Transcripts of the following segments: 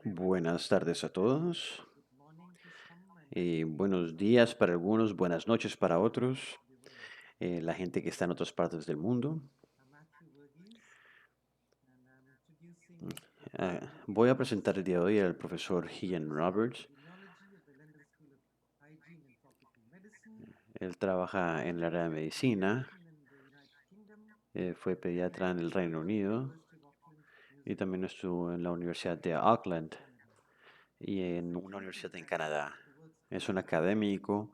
Buenas tardes a todos y buenos días para algunos, buenas noches para otros, la gente que está en otras partes del mundo. Voy a presentar el día de hoy al profesor Ian Roberts. Él trabaja en el área de medicina, fue pediatra en el Reino Unido y también estuvo en la Universidad de Auckland y en una universidad en Canadá. Es un académico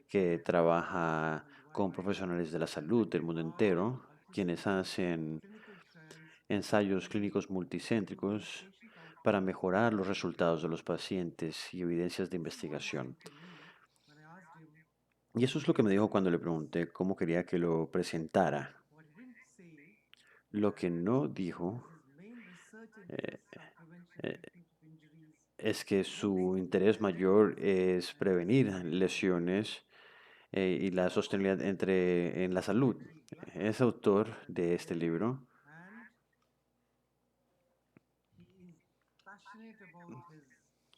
que trabaja con profesionales de la salud del mundo entero, quienes hacen ensayos clínicos multicéntricos para mejorar los resultados de los pacientes y evidencias de investigación. Y eso es lo que me dijo cuando le pregunté cómo quería que lo presentara. Lo que no dijo eh, eh, es que su interés mayor es prevenir lesiones y la sostenibilidad en la salud. Es autor de este libro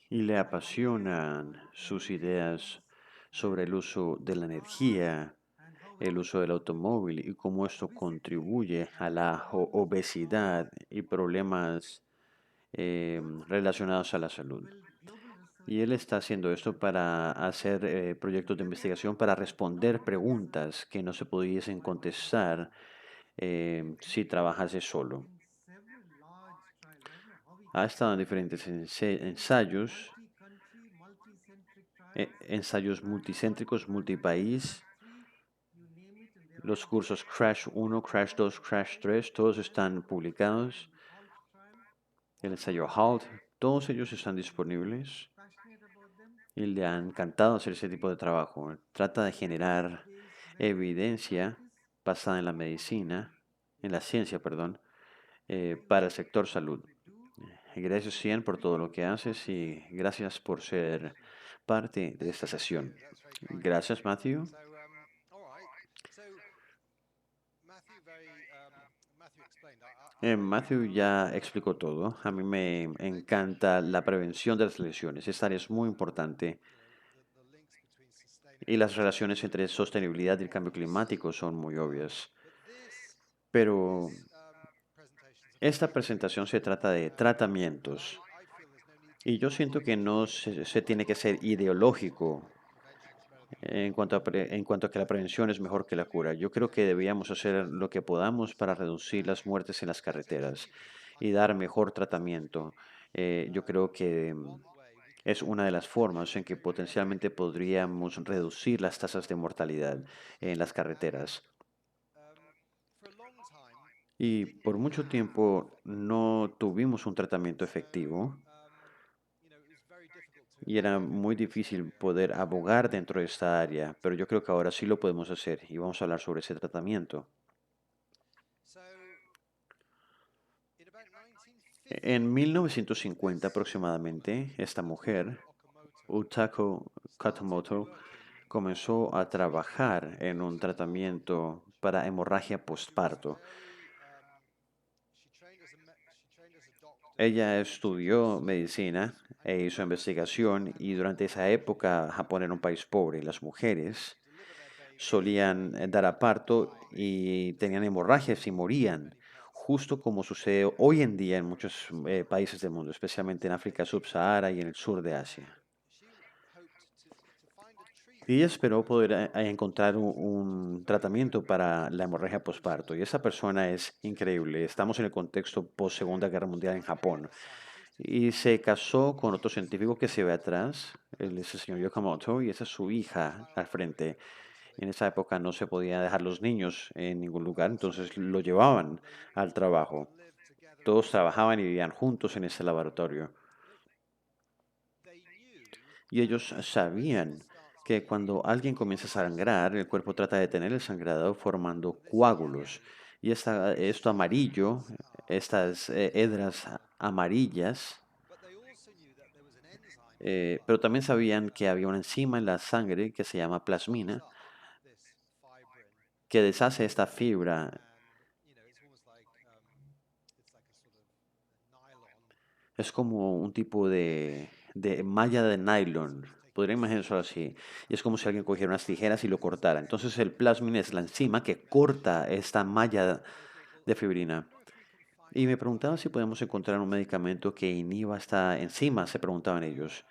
y le apasionan sus ideas sobre el uso de la energía, el uso del automóvil y cómo esto contribuye a la obesidad y problemas relacionados a la salud. Y él está haciendo esto para hacer proyectos de investigación para responder preguntas que no se pudiesen contestar si trabajase solo. Ha estado en diferentes ensayos, ensayos multicéntricos, multipaís. Los cursos Crash 1, Crash 2, Crash 3, todos están publicados. El ensayo HALT, todos ellos están disponibles y le ha encantado hacer ese tipo de trabajo. Trata de generar evidencia basada en la medicina, en la ciencia, perdón, para el sector salud. Gracias, Ian, por todo lo que haces y gracias por ser parte de esta sesión. Gracias, Matthew. Matthew ya explicó todo. A mí me encanta la prevención de las lesiones. Esta área es muy importante y las relaciones entre sostenibilidad y el cambio climático son muy obvias. Pero esta presentación se trata de tratamientos y yo siento que no se tiene que ser ideológico en cuanto a que la prevención es mejor que la cura. Yo creo que debíamos hacer lo que podamos para reducir las muertes en las carreteras y dar mejor tratamiento. Yo creo que es una de las formas en que potencialmente podríamos reducir las tasas de mortalidad en las carreteras. Y por mucho tiempo no tuvimos un tratamiento efectivo y era muy difícil poder abogar dentro de esta área, pero yo creo que ahora sí lo podemos hacer y vamos a hablar sobre ese tratamiento. En 1950 aproximadamente, esta mujer, Utako Katamoto, comenzó a trabajar en un tratamiento para hemorragia postparto. Ella estudió medicina e hizo investigación y durante esa época Japón era un país pobre. Las mujeres solían dar a parto y tenían hemorragias y morían, justo como sucede hoy en día en muchos países del mundo, especialmente en África subsahara y en el sur de Asia. Y ella esperó poder encontrar un tratamiento para la hemorragia postparto. Y esa persona es increíble. Estamos en el contexto post Segunda Guerra Mundial en Japón. Y se casó con otro científico que se ve atrás. Él es el señor Yokomoto y esa es su hija al frente. En esa época no se podía dejar los niños en ningún lugar, entonces lo llevaban al trabajo. Todos trabajaban y vivían juntos en ese laboratorio. Y ellos sabían que cuando alguien comienza a sangrar, el cuerpo trata de detener el sangrado formando coágulos. Y esto amarillo, estas hedras amarillas, pero también sabían que había una enzima en la sangre que se llama plasmina, que deshace esta fibra. Es como un tipo de malla de nylon. Podría imaginarlo así. Y es como si alguien cogiera unas tijeras y lo cortara. Entonces el plasmin es la enzima que corta esta malla de fibrina. Y me preguntaba si podemos encontrar un medicamento que inhiba esta enzima, se preguntaban ellos.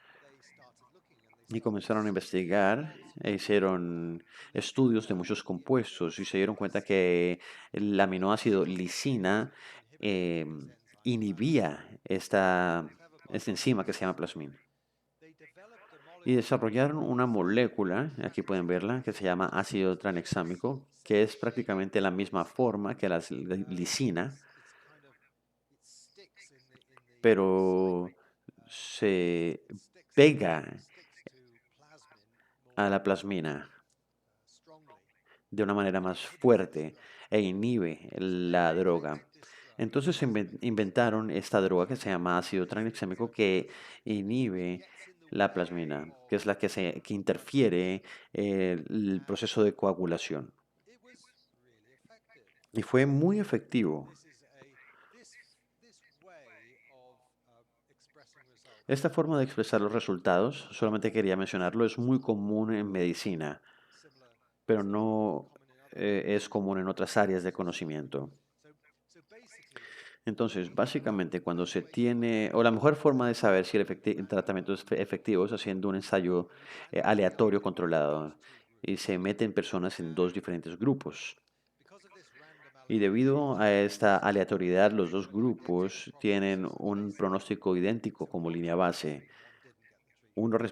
Y comenzaron a investigar e hicieron estudios de muchos compuestos y se dieron cuenta que el aminoácido lisina eh, inhibía esta enzima que se llama plasmin. Y desarrollaron una molécula, aquí pueden verla, que se llama ácido tranexámico, que es prácticamente la misma forma que la lisina, pero se pega a la plasmina de una manera más fuerte e inhibe la droga. Entonces inventaron esta droga que se llama ácido tranexámico que inhibe la plasmina, que es la que interfiere el proceso de coagulación. Y fue muy efectivo. Esta forma de expresar los resultados, solamente quería mencionarlo, es muy común en medicina, pero no es común en otras áreas de conocimiento. Entonces, básicamente, cuando se tiene, o la mejor forma de saber si el tratamiento es efectivo es haciendo un ensayo aleatorio controlado y se meten personas en dos diferentes grupos. Y debido a esta aleatoriedad, los dos grupos tienen un pronóstico idéntico como línea base.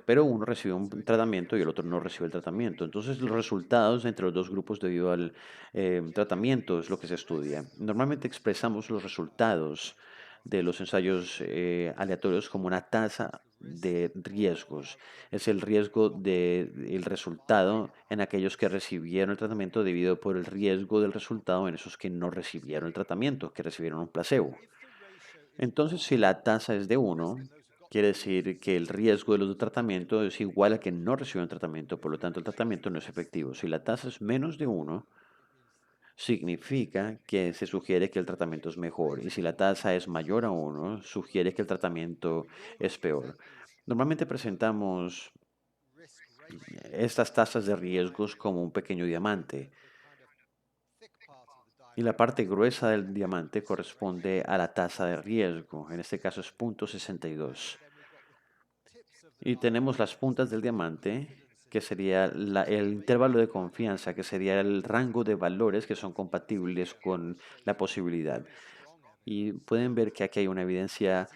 Pero uno recibe un tratamiento y el otro no recibe el tratamiento. Entonces, los resultados entre los dos grupos debido al tratamiento es lo que se estudia. Normalmente expresamos los resultados de los ensayos aleatorios como una tasa de riesgos. Es el riesgo del resultado en aquellos que recibieron el tratamiento dividido por el riesgo del resultado en esos que no recibieron el tratamiento, que recibieron un placebo. Entonces, si la tasa es de uno, quiere decir que el riesgo de los de tratamiento es igual a que no reciben tratamiento, por lo tanto el tratamiento no es efectivo. Si la tasa es menos de uno, significa que se sugiere que el tratamiento es mejor. Y si la tasa es mayor a uno, sugiere que el tratamiento es peor. Normalmente presentamos estas tasas de riesgos como un pequeño diamante. Y la parte gruesa del diamante corresponde a la tasa de riesgo. En este caso es 0,62. Y tenemos las puntas del diamante, que sería el intervalo de confianza, que sería el rango de valores que son compatibles con la posibilidad. Y pueden ver que aquí hay una evidencia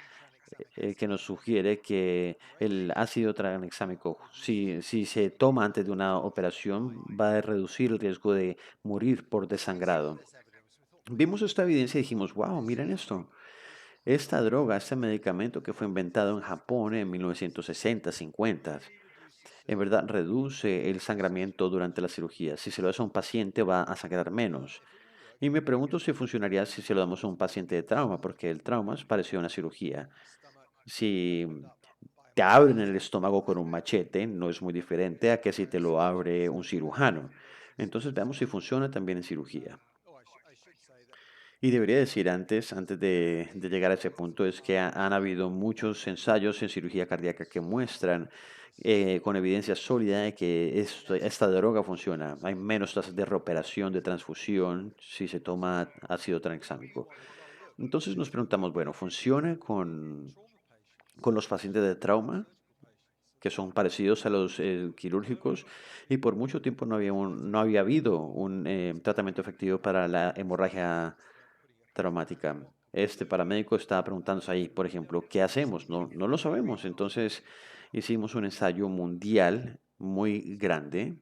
que nos sugiere que el ácido tranexámico, si se toma antes de una operación, va a reducir el riesgo de morir por desangrado. Vimos esta evidencia y dijimos, wow, miren esto. Esta droga, este medicamento que fue inventado en Japón en 1960, 50, en verdad reduce el sangramiento durante la cirugía. Si se lo das a un paciente va a sangrar menos. Y me pregunto si funcionaría si se lo damos a un paciente de trauma, porque el trauma es parecido a una cirugía. Si te abren el estómago con un machete, no es muy diferente a que si te lo abre un cirujano. Entonces veamos si funciona también en cirugía. Y debería decir antes de llegar a ese punto, es que han habido muchos ensayos en cirugía cardíaca que muestran con evidencia sólida de que esta droga funciona. Hay menos tasas de reoperación, de transfusión, si se toma ácido tranexámico. Entonces nos preguntamos, bueno, ¿funciona con los pacientes de trauma, que son parecidos a los quirúrgicos? Y por mucho tiempo no había habido un tratamiento efectivo para la hemorragia traumática. Este paramédico estaba preguntándose ahí, por ejemplo, ¿qué hacemos? No lo sabemos. Entonces hicimos un ensayo mundial muy grande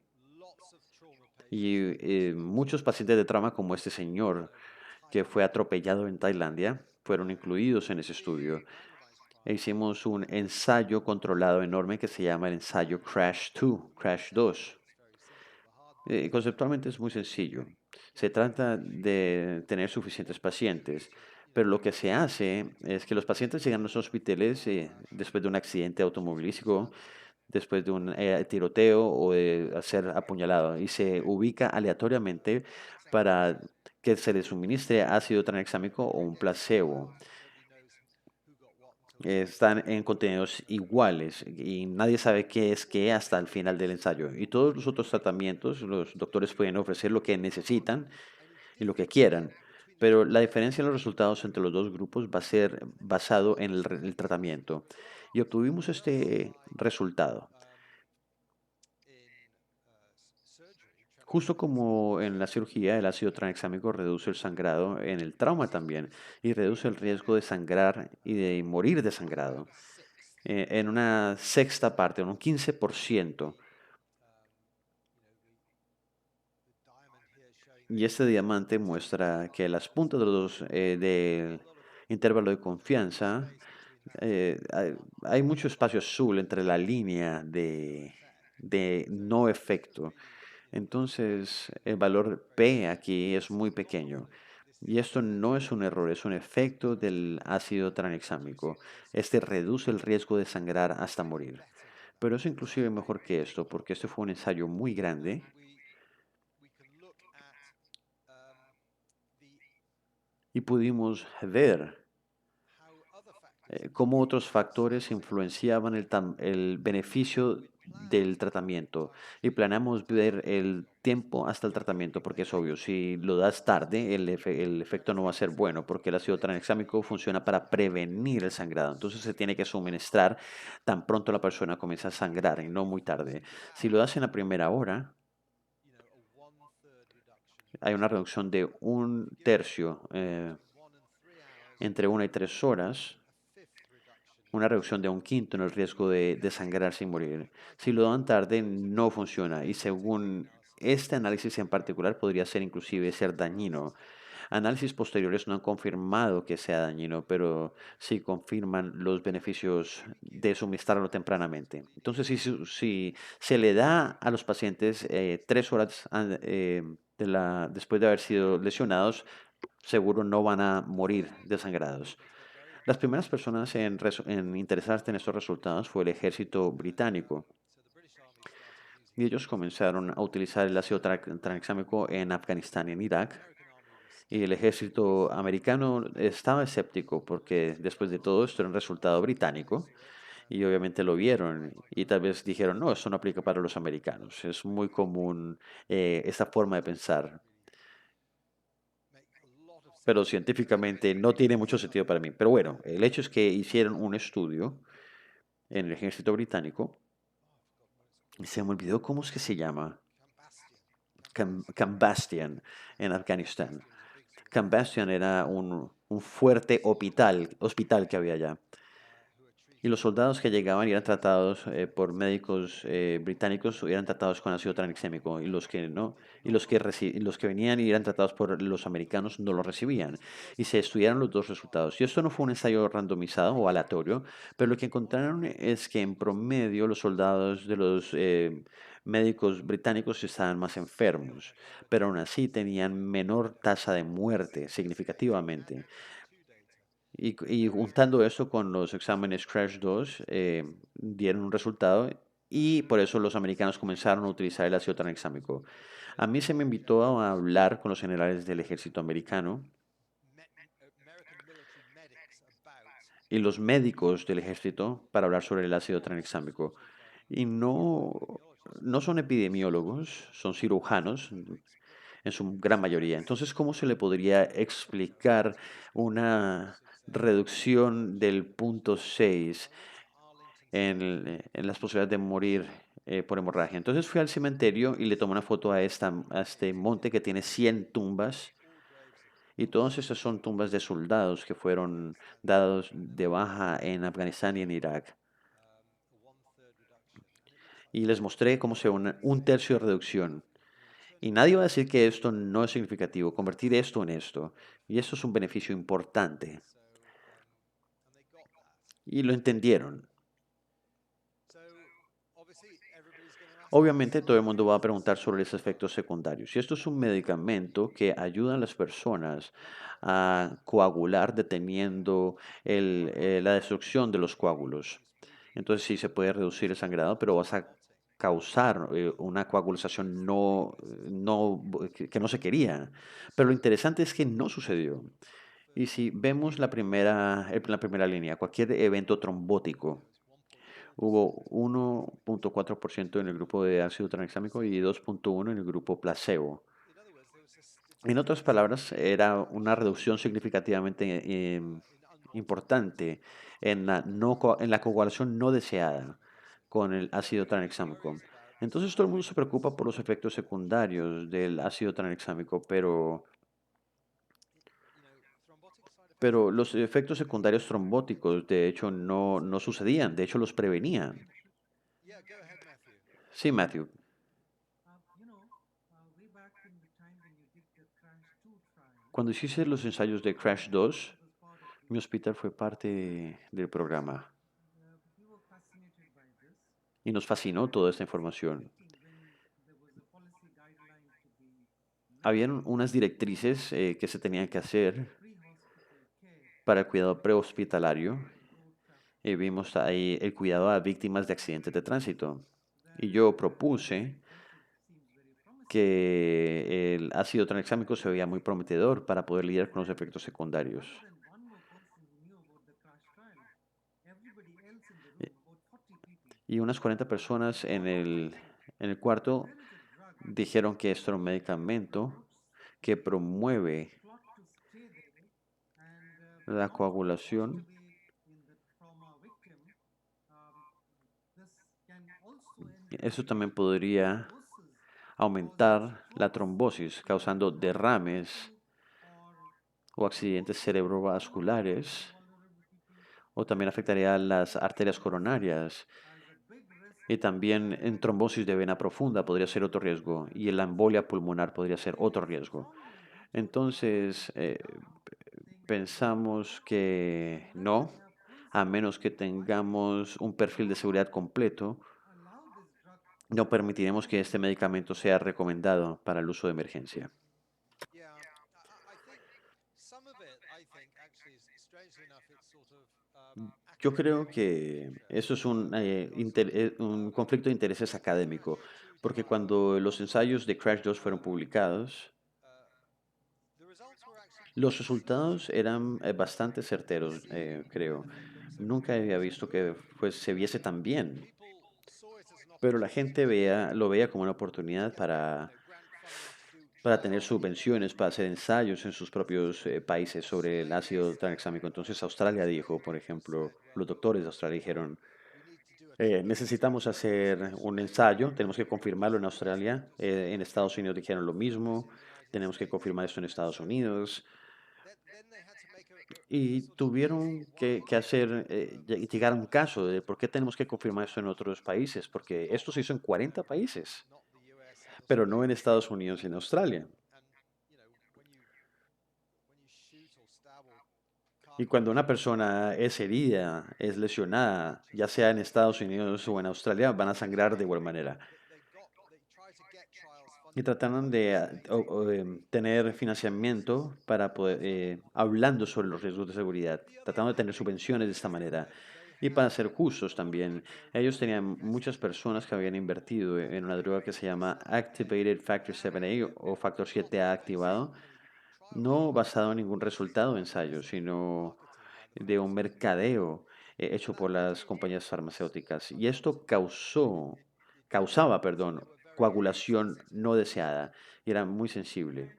y muchos pacientes de trauma como este señor que fue atropellado en Tailandia fueron incluidos en ese estudio. E hicimos un ensayo controlado enorme que se llama el ensayo Crash 2, Crash 2. Conceptualmente es muy sencillo. Se trata de tener suficientes pacientes, pero lo que se hace es que los pacientes llegan a los hospitales después de un accidente automovilístico, después de un tiroteo o de ser apuñalado y se ubica aleatoriamente para que se les suministre ácido tranexámico o un placebo. están en contenidos iguales y nadie sabe qué es qué hasta el final del ensayo. Y todos los otros tratamientos, los doctores pueden ofrecer lo que necesitan y lo que quieran, pero la diferencia en los resultados entre los dos grupos va a ser basado en el tratamiento. Y obtuvimos este resultado. Justo como en la cirugía, el ácido tranexámico reduce el sangrado, en el trauma también, y reduce el riesgo de sangrar y de morir desangrado. En una sexta parte, en un 15%. Y este diamante muestra que las puntas de los del intervalo de confianza, hay mucho espacio azul entre la línea de no efecto. Entonces, el valor P aquí es muy pequeño. Y esto no es un error, es un efecto del ácido tranexámico. Este reduce el riesgo de sangrar hasta morir. Pero es inclusive mejor que esto, porque este fue un ensayo muy grande y pudimos ver cómo otros factores influenciaban el beneficio del tratamiento. Y planeamos ver el tiempo hasta el tratamiento, porque es obvio, si lo das tarde, el efecto no va a ser bueno, porque el ácido tranexámico funciona para prevenir el sangrado. Entonces se tiene que suministrar tan pronto la persona comienza a sangrar y no muy tarde. Si lo das en la primera hora, hay una reducción de un tercio entre 1 y 3 horas, una reducción de un quinto en el riesgo de sangrar sin morir. Si lo dan tarde, no funciona y según este análisis en particular podría ser inclusive ser dañino. Análisis posteriores no han confirmado que sea dañino, pero sí confirman los beneficios de suministrarlo tempranamente. Entonces, si se le da a los pacientes 3 horas después de haber sido lesionados, seguro no van a morir desangrados. Las primeras personas en interesarse en estos resultados fue el ejército británico y ellos comenzaron a utilizar el ácido tranexámico en Afganistán y en Irak. Y el ejército americano estaba escéptico porque después de todo esto era un resultado británico y obviamente lo vieron y tal vez dijeron, no, esto no aplica para los americanos. Es muy común esta forma de pensar, pero científicamente no tiene mucho sentido para mí. Pero bueno, el hecho es que hicieron un estudio en el ejército británico. Se me olvidó cómo es que se llama. Cambastian en Afganistán. Cambastian era un fuerte hospital que había allá. Y los soldados que llegaban y eran tratados por médicos británicos eran tratados con ácido tranexémico y los que no, y los que venían y eran tratados por los americanos no lo recibían. Y se estudiaron los dos resultados. Y esto no fue un ensayo randomizado o aleatorio, pero lo que encontraron es que en promedio los soldados de los médicos británicos estaban más enfermos, pero aún así tenían menor tasa de muerte significativamente. Y juntando eso con los exámenes Crash 2, dieron un resultado y por eso los americanos comenzaron a utilizar el ácido tranexámico. A mí se me invitó a hablar con los generales del ejército americano y los médicos del ejército para hablar sobre el ácido tranexámico. Y no son epidemiólogos, son cirujanos en su gran mayoría. Entonces, ¿cómo se le podría explicar una reducción del punto 6 en las posibilidades de morir por hemorragia? Entonces fui al cementerio y le tomé una foto a este monte que tiene 100 tumbas. Y todas esas son tumbas de soldados que fueron dados de baja en Afganistán y en Irak. Y les mostré cómo se un tercio de reducción. Y nadie va a decir que esto no es significativo, convertir esto en esto. Y esto es un beneficio importante. Y lo entendieron. Obviamente todo el mundo va a preguntar sobre los efectos secundarios. Y esto es un medicamento que ayuda a las personas a coagular deteniendo la destrucción de los coágulos. Entonces sí se puede reducir el sangrado, pero vas a causar una coagulación que no se quería. Pero lo interesante es que no sucedió. Y si vemos la primera línea, cualquier evento trombótico, hubo 1.4% en el grupo de ácido tranexámico y 2.1 en el grupo placebo. En otras palabras, era una reducción significativamente importante en la coagulación no deseada con el ácido tranexámico. Entonces todo el mundo se preocupa por los efectos secundarios del ácido tranexámico, pero los efectos secundarios trombóticos de hecho no sucedían, de hecho los prevenían. Sí, Matthew. Cuando hice los ensayos de Crash 2, mi hospital fue parte del programa y nos fascinó toda esta información. Habían unas directrices que se tenían que hacer para el cuidado prehospitalario. Vimos ahí el cuidado a víctimas de accidentes de tránsito. Y yo propuse que el ácido tranexámico se veía muy prometedor para poder lidiar con los efectos secundarios. Y unas 40 personas en el cuarto dijeron que esto era un medicamento que promueve la coagulación. Eso también podría aumentar la trombosis, causando derrames o accidentes cerebrovasculares, o también afectaría las arterias coronarias. Y también en trombosis de vena profunda podría ser otro riesgo, y la embolia pulmonar podría ser otro riesgo. Entonces, pensamos que no, a menos que tengamos un perfil de seguridad completo, no permitiremos que este medicamento sea recomendado para el uso de emergencia. Yo creo que eso es un conflicto de intereses académico, porque cuando los ensayos de Crash 2 fueron publicados, los resultados eran bastante certeros, creo. Nunca había visto que se viese tan bien, pero la gente lo veía como una oportunidad para tener subvenciones, para hacer ensayos en sus propios países sobre el ácido tranexámico. Entonces Australia dijo, por ejemplo, los doctores de Australia dijeron, necesitamos hacer un ensayo, tenemos que confirmarlo en Australia, en Estados Unidos dijeron lo mismo, tenemos que confirmar esto en Estados Unidos. Y tuvieron que hacer, llegar a un caso de por qué tenemos que confirmar esto en otros países, porque esto se hizo en 40 países, pero no en Estados Unidos y en Australia. Y cuando una persona es herida, es lesionada, ya sea en Estados Unidos o en Australia, van a sangrar de igual manera. Y trataron de tener financiamiento para poder, hablando sobre los riesgos de seguridad, tratando de tener subvenciones de esta manera. Y para ser justos también, ellos tenían muchas personas que habían invertido en una droga que se llama Activated Factor 7A o factor 7A activado, no basado en ningún resultado de ensayo, sino de un mercadeo hecho por las compañías farmacéuticas. Y esto causaba, perdón, coagulación no deseada y era muy sensible.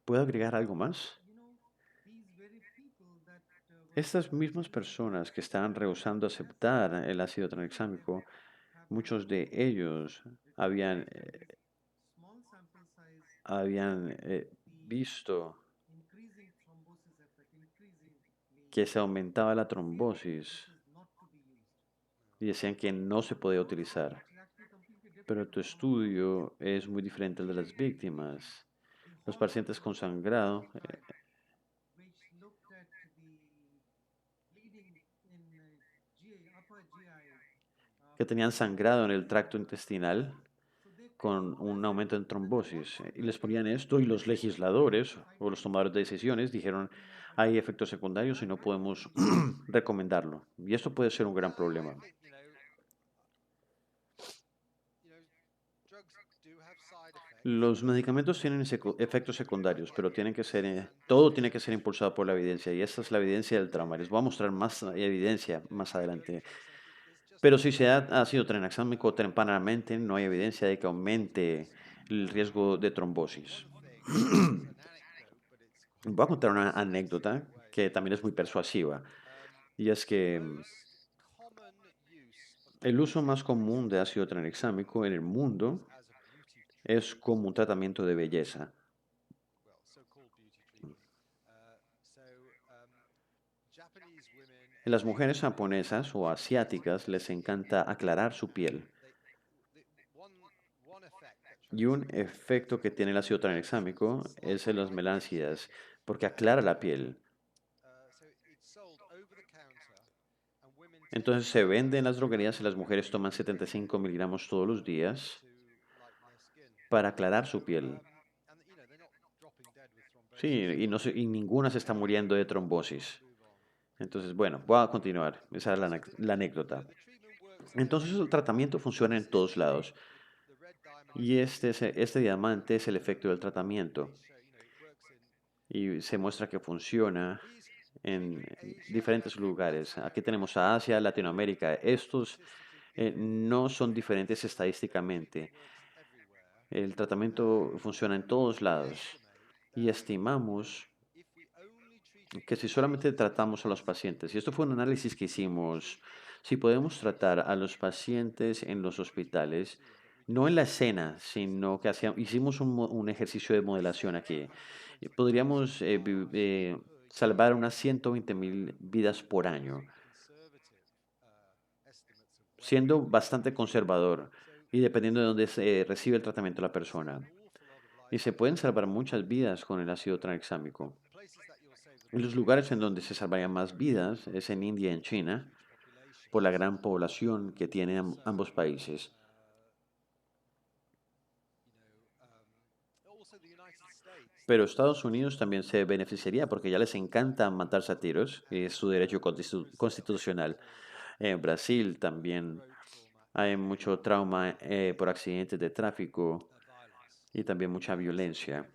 ¿Puedo agregar algo más? Estas mismas personas que estaban rehusando aceptar el ácido tranexámico, muchos de ellos habían visto que se aumentaba la trombosis y decían que no se podía utilizar. Pero tu estudio es muy diferente al de las víctimas. Los pacientes con sangrado que tenían sangrado en el tracto intestinal con un aumento en trombosis. Y les ponían esto y los legisladores o los tomadores de decisiones dijeron, hay efectos secundarios y no podemos recomendarlo. Y esto puede ser un gran problema. Los medicamentos tienen efectos secundarios, pero todo tiene que ser impulsado por la evidencia, y esta es la evidencia del trauma. Les voy a mostrar más evidencia más adelante. Pero si se da ácido tranexámico tempranamente, no hay evidencia de que aumente el riesgo de trombosis. Voy a contar una anécdota que también es muy persuasiva, y es que el uso más común de ácido tranexámico en el mundo es como un tratamiento de belleza. En las mujeres japonesas o asiáticas les encanta aclarar su piel. Y un efecto que tiene el ácido tranexámico es en las meláncidas, porque aclara la piel. Entonces se vende en las droguerías y las mujeres toman 75 miligramos todos los días para aclarar su piel. Sí, y, no y ninguna se está muriendo de trombosis. Entonces, bueno, voy a continuar. Esa es la anécdota. Entonces el tratamiento funciona en todos lados. Y este diamante es el efecto del tratamiento. Y se muestra que funciona en diferentes lugares. Aquí tenemos a Asia, Latinoamérica. Estos no son diferentes estadísticamente. El tratamiento funciona en todos lados. Y estimamos que si solamente tratamos a los pacientes, y esto fue un análisis que hicimos, si podemos tratar a los pacientes en los hospitales, no en la escena, sino que hicimos un ejercicio de modelación aquí, podríamos salvar unas 120.000 vidas por año, siendo bastante conservador y dependiendo de dónde se recibe el tratamiento la persona. Y se pueden salvar muchas vidas con el ácido tranexámico. En los lugares en donde se salvarían más vidas es en India y en China, por la gran población que tienen ambos países. Pero Estados Unidos también se beneficiaría porque ya les encanta matarse a tiros, y es su derecho constitucional. En Brasil también hay mucho trauma por accidentes de tráfico y también mucha violencia.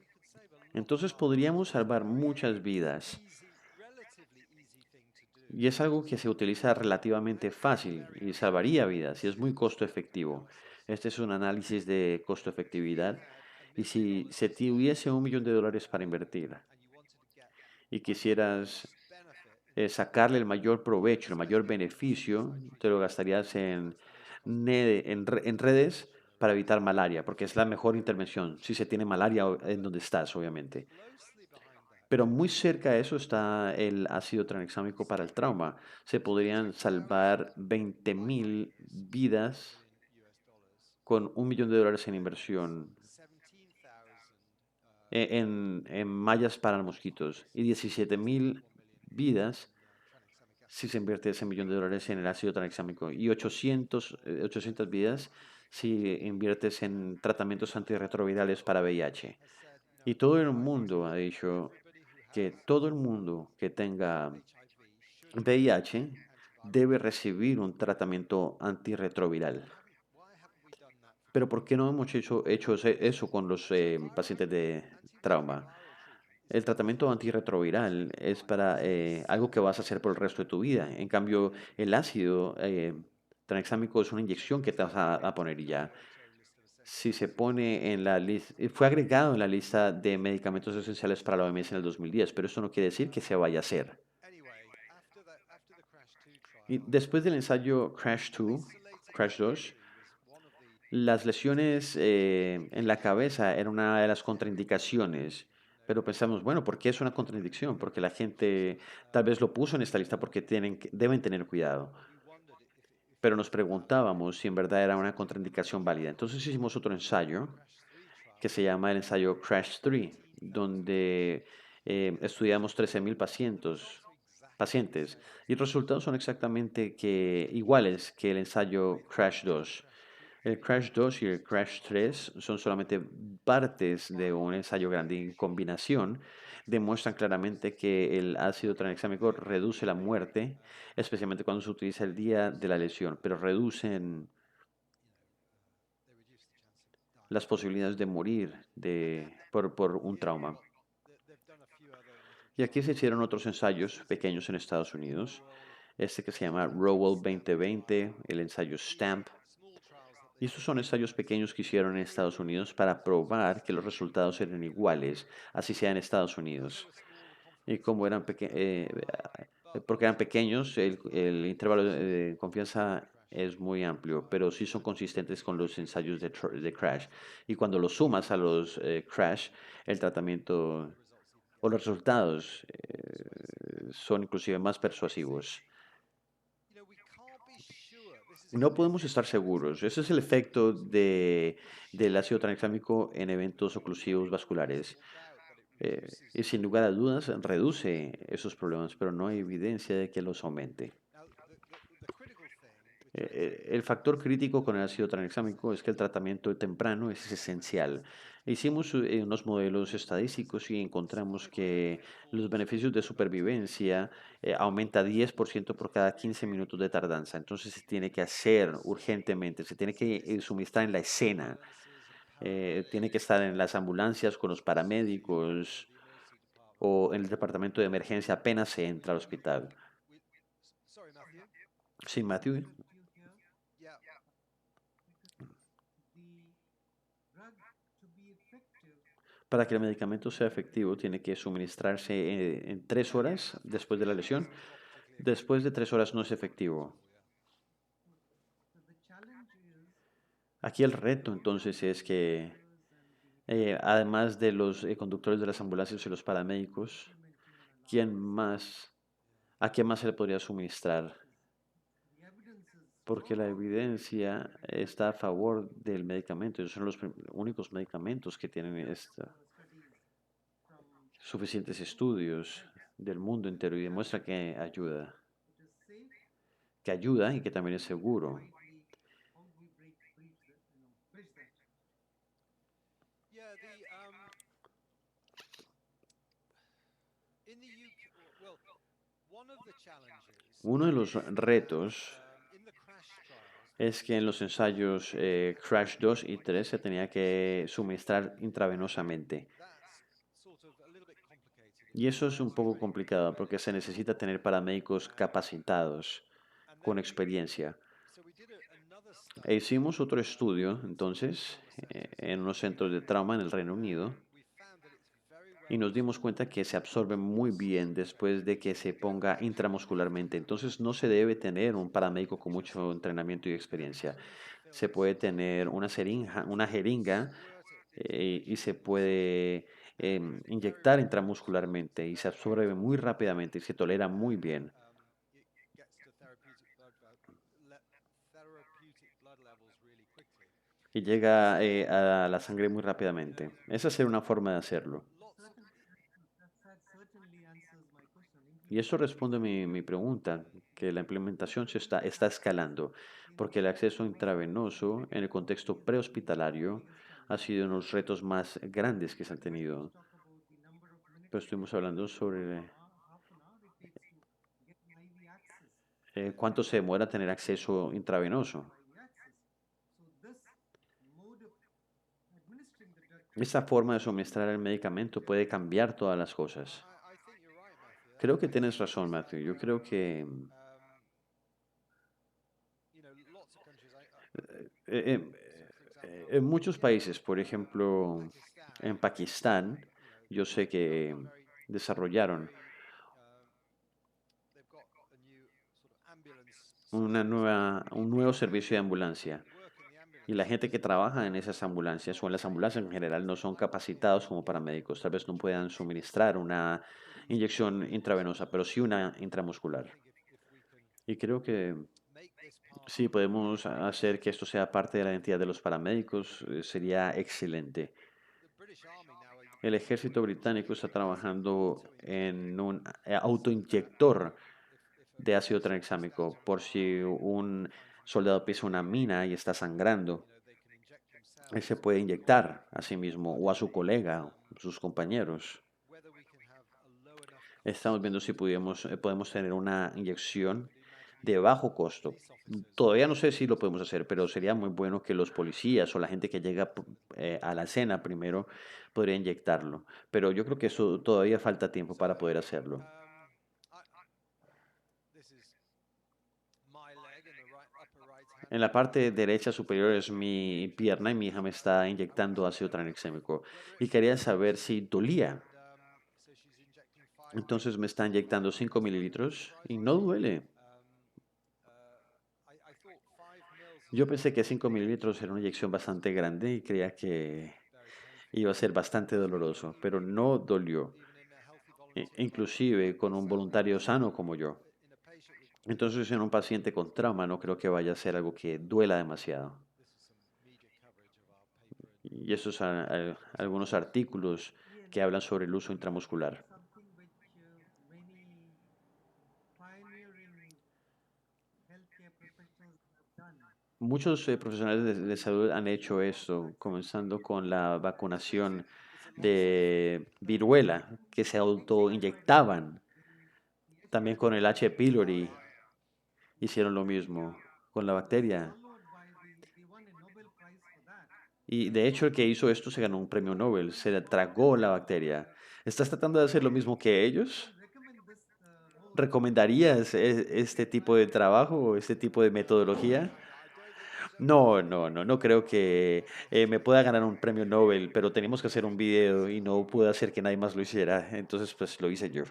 Entonces podríamos salvar muchas vidas. Y es algo que se utiliza relativamente fácil y salvaría vidas y es muy costo efectivo. Este es un análisis de costo efectividad. Y si se tuviese $1 millón para invertir y quisieras sacarle el mayor provecho, el mayor beneficio, te lo gastarías en redes para evitar malaria, porque es la mejor intervención si se tiene malaria en donde estás, obviamente. Pero muy cerca de eso está el ácido tranexámico para el trauma. Se podrían salvar 20.000 vidas con $1 millón en inversión en mallas para mosquitos y 17.000 vidas si se invierte ese $1 millón en el ácido tranexámico y 800 vidas si inviertes en tratamientos antirretrovirales para VIH. Y todo el mundo ha dicho que todo el mundo que tenga VIH debe recibir un tratamiento antirretroviral. Pero ¿por qué no hemos hecho eso con los pacientes de trauma? El tratamiento antirretroviral es para algo que vas a hacer por el resto de tu vida. En cambio, el ácido tranexámico es una inyección que te vas a poner y ya. Si se pone en la lista, fue agregado en la lista de medicamentos esenciales para la OMS en el 2010, pero eso no quiere decir que se vaya a hacer. Y después del ensayo Crash 2, las lesiones en la cabeza eran una de las contraindicaciones, pero pensamos, bueno, ¿por qué es una contraindicación? Porque la gente tal vez lo puso en esta lista porque deben tener cuidado, pero nos preguntábamos si en verdad era una contraindicación válida. Entonces hicimos otro ensayo que se llama el ensayo Crash 3, donde estudiamos 13.000 pacientes y los resultados son exactamente iguales que el ensayo Crash 2. El Crash 2 y el Crash 3 son solamente partes de un ensayo grande en combinación. Demuestran claramente que el ácido tranexámico reduce la muerte, especialmente cuando se utiliza el día de la lesión, pero reducen las posibilidades de morir por un trauma. Y aquí se hicieron otros ensayos pequeños en Estados Unidos. Este que se llama Rowell 2020, el ensayo STAMP. Y estos son ensayos pequeños que hicieron en Estados Unidos para probar que los resultados eran iguales, así sea en Estados Unidos. Y como eran porque eran pequeños, el intervalo de confianza es muy amplio, pero sí son consistentes con los ensayos de crash. Y cuando los sumas a los crash, el tratamiento o los resultados son inclusive más persuasivos. No podemos estar seguros. Ese es el efecto del ácido tranexámico en eventos oclusivos vasculares. Y sin lugar a dudas reduce esos problemas, pero no hay evidencia de que los aumente. El factor crítico con el ácido tranexámico es que el tratamiento temprano es esencial. Hicimos unos modelos estadísticos y encontramos que los beneficios de supervivencia aumenta 10% por cada 15 minutos de tardanza. Entonces se tiene que hacer urgentemente, se tiene que suministrar en la escena, tiene que estar en las ambulancias con los paramédicos o en el departamento de emergencia apenas se entra al hospital. Sí, Matthew. Para que el medicamento sea efectivo, tiene que suministrarse en 3 horas después de la lesión. Después de 3 horas no es efectivo. Aquí el reto entonces es que, además de los conductores de las ambulancias y los paramédicos, ¿a quién más se le podría suministrar? Porque la evidencia está a favor del medicamento. Esos son los únicos medicamentos que tienen suficientes estudios del mundo entero y demuestra que ayuda y que también es seguro. Uno de los retos es que en los ensayos CRASH 2 y 3 se tenía que suministrar intravenosamente. Y eso es un poco complicado porque se necesita tener paramédicos capacitados con experiencia. E hicimos otro estudio, entonces, en unos centros de trauma en el Reino Unido y nos dimos cuenta que se absorbe muy bien después de que se ponga intramuscularmente. Entonces no se debe tener un paramédico con mucho entrenamiento y experiencia. Se puede tener una jeringa y se puede inyectar intramuscularmente y se absorbe muy rápidamente y se tolera muy bien y llega a la sangre muy rápidamente. Esa sería una forma de hacerlo. Y eso responde a mi pregunta, que la implementación está escalando, porque el acceso intravenoso en el contexto prehospitalario ha sido uno de los retos más grandes que se han tenido. Pero estuvimos hablando sobre cuánto se demora tener acceso intravenoso. Esta forma de suministrar el medicamento puede cambiar todas las cosas. Creo que tienes razón, Matthew. Yo creo que eh, en muchos países, por ejemplo, en Pakistán, yo sé que desarrollaron un nuevo servicio de ambulancia. Y la gente que trabaja en esas ambulancias o en las ambulancias en general no son capacitados como paramédicos. Tal vez no puedan suministrar una inyección intravenosa, pero sí una intramuscular. Y creo que si podemos hacer que esto sea parte de la identidad de los paramédicos, sería excelente. El ejército británico está trabajando en un autoinyector de ácido tranexámico por si un soldado pisa una mina y está sangrando. Él se puede inyectar a sí mismo o a su colega, sus compañeros. Estamos viendo si podemos tener una inyección de bajo costo. Todavía no sé si lo podemos hacer, pero sería muy bueno que los policías o la gente que llega a la escena primero podría inyectarlo. Pero yo creo que eso todavía falta tiempo para poder hacerlo. En la parte derecha superior es mi pierna y mi hija me está inyectando ácido tranexémico y quería saber si dolía. Entonces me está inyectando 5 mililitros y no duele. Yo pensé que 5 mililitros era una inyección bastante grande y creía que iba a ser bastante doloroso, pero no dolió, inclusive con un voluntario sano como yo. Entonces en un paciente con trauma no creo que vaya a ser algo que duela demasiado. Y esos son algunos artículos que hablan sobre el uso intramuscular. Muchos profesionales de salud han hecho esto, comenzando con la vacunación de viruela, que se autoinyectaban. También con el H. pylori hicieron lo mismo, con la bacteria. Y de hecho el que hizo esto se ganó un premio Nobel, se le tragó la bacteria. ¿Estás tratando de hacer lo mismo que ellos? ¿Recomendarías este tipo de trabajo o este tipo de metodología? No, no, no, no creo que me pueda ganar un premio Nobel, pero tenemos que hacer un video y no pude hacer que nadie más lo hiciera, entonces pues lo hice yo.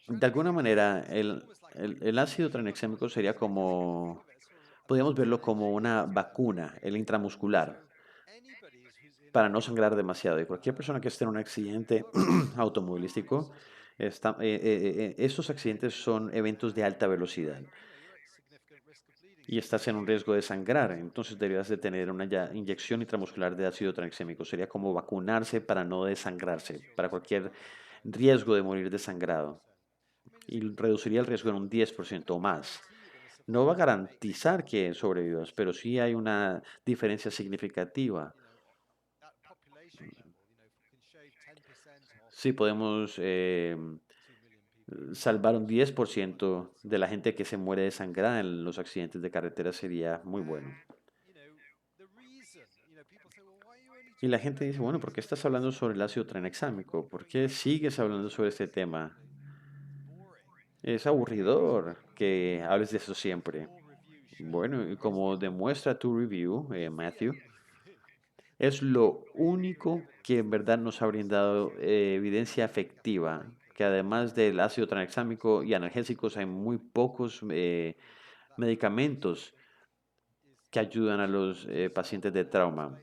De alguna manera, el ácido tranexámico sería como, podríamos verlo como una vacuna, el intramuscular, para no sangrar demasiado. Y cualquier persona que esté en un accidente automovilístico, estos accidentes son eventos de alta velocidad y estás en un riesgo de sangrar, entonces deberías de tener una inyección intramuscular de ácido tranexémico. Sería como vacunarse para no desangrarse, para cualquier riesgo de morir desangrado. Y reduciría el riesgo en un 10% o más. No va a garantizar que sobrevivas, pero sí hay una diferencia significativa. Sí podemos salvar un 10% de la gente que se muere desangrada en los accidentes de carretera sería muy bueno. Y la gente dice, bueno, ¿por qué estás hablando sobre el ácido tranexámico? ¿Por qué sigues hablando sobre este tema? Es aburridor que hables de eso siempre. Bueno, y como demuestra tu review, Matthew, es lo único que en verdad nos ha brindado evidencia efectiva, que además del ácido tranexámico y analgésicos hay muy pocos medicamentos que ayudan a los pacientes de trauma.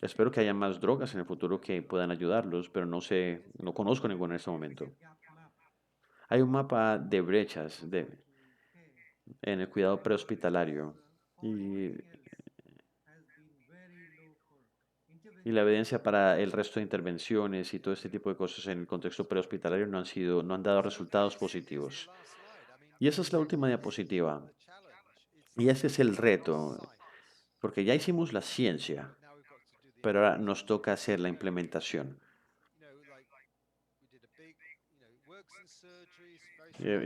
Espero que haya más drogas en el futuro que puedan ayudarlos, pero no sé, no conozco ninguna en este momento. Hay un mapa de brechas en el cuidado prehospitalario y, y la evidencia para el resto de intervenciones y todo este tipo de cosas en el contexto prehospitalario no han dado resultados positivos. Y esa es la última diapositiva. Y ese es el reto, porque ya hicimos la ciencia, pero ahora nos toca hacer la implementación.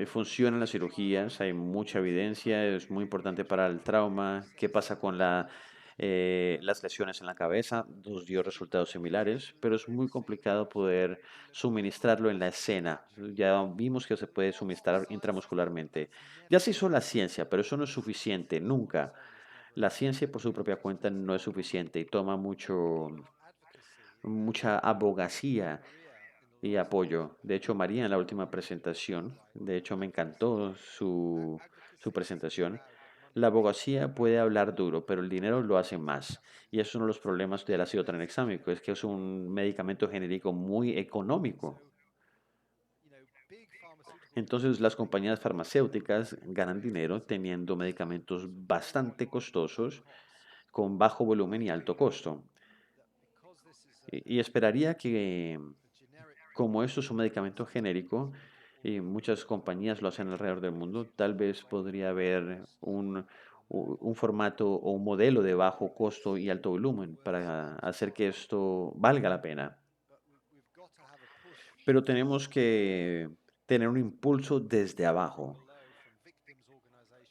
Funcionan las cirugías, hay mucha evidencia, es muy importante para el trauma. ¿Qué pasa con las lesiones en la cabeza? Nos dio resultados similares, pero es muy complicado poder suministrarlo en la escena. Ya vimos que se puede suministrar intramuscularmente. Ya se hizo la ciencia, pero eso no es suficiente, nunca. La ciencia por su propia cuenta no es suficiente y toma mucha abogacía y apoyo. De hecho, María en la última presentación, de hecho me encantó su presentación. La abogacía puede hablar duro, pero el dinero lo hace más. Y es uno de los problemas del ácido tranexámico, es que es un medicamento genérico muy económico. Entonces las compañías farmacéuticas ganan dinero teniendo medicamentos bastante costosos con bajo volumen y alto costo. Y esperaría que como esto es un medicamento genérico y muchas compañías lo hacen alrededor del mundo, tal vez podría haber un formato o un modelo de bajo costo y alto volumen para hacer que esto valga la pena. Pero tener un impulso desde abajo,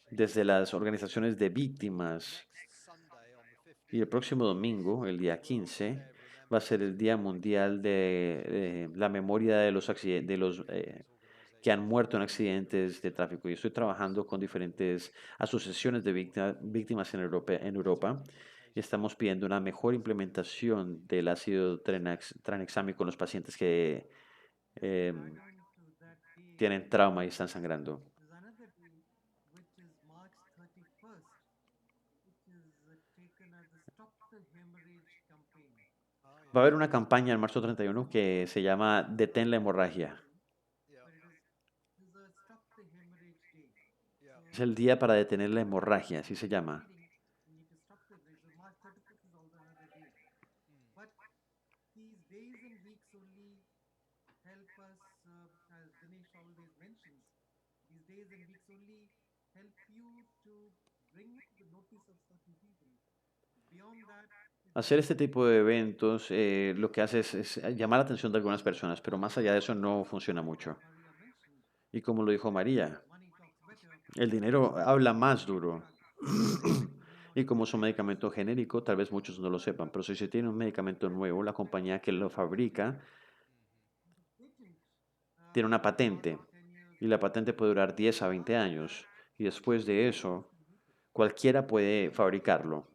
desde las organizaciones de víctimas. Y el próximo domingo, el día 15, va a ser el Día Mundial de la memoria de los de los que han muerto en accidentes de tráfico. Y estoy trabajando con diferentes asociaciones de víctimas en Europa y estamos pidiendo una mejor implementación del ácido tranexámico en los pacientes que eh, tienen trauma y están sangrando. Va a haber una campaña en marzo 31 que se llama Detén la hemorragia. Es el día para detener la hemorragia, así se llama. Hacer este tipo de eventos lo que hace es llamar la atención de algunas personas, pero más allá de eso no funciona mucho. Y como lo dijo María, el dinero habla más duro. Y como es un medicamento genérico, tal vez muchos no lo sepan, pero si se tiene un medicamento nuevo, la compañía que lo fabrica tiene una patente y la patente puede durar 10 a 20 años y después de eso cualquiera puede fabricarlo.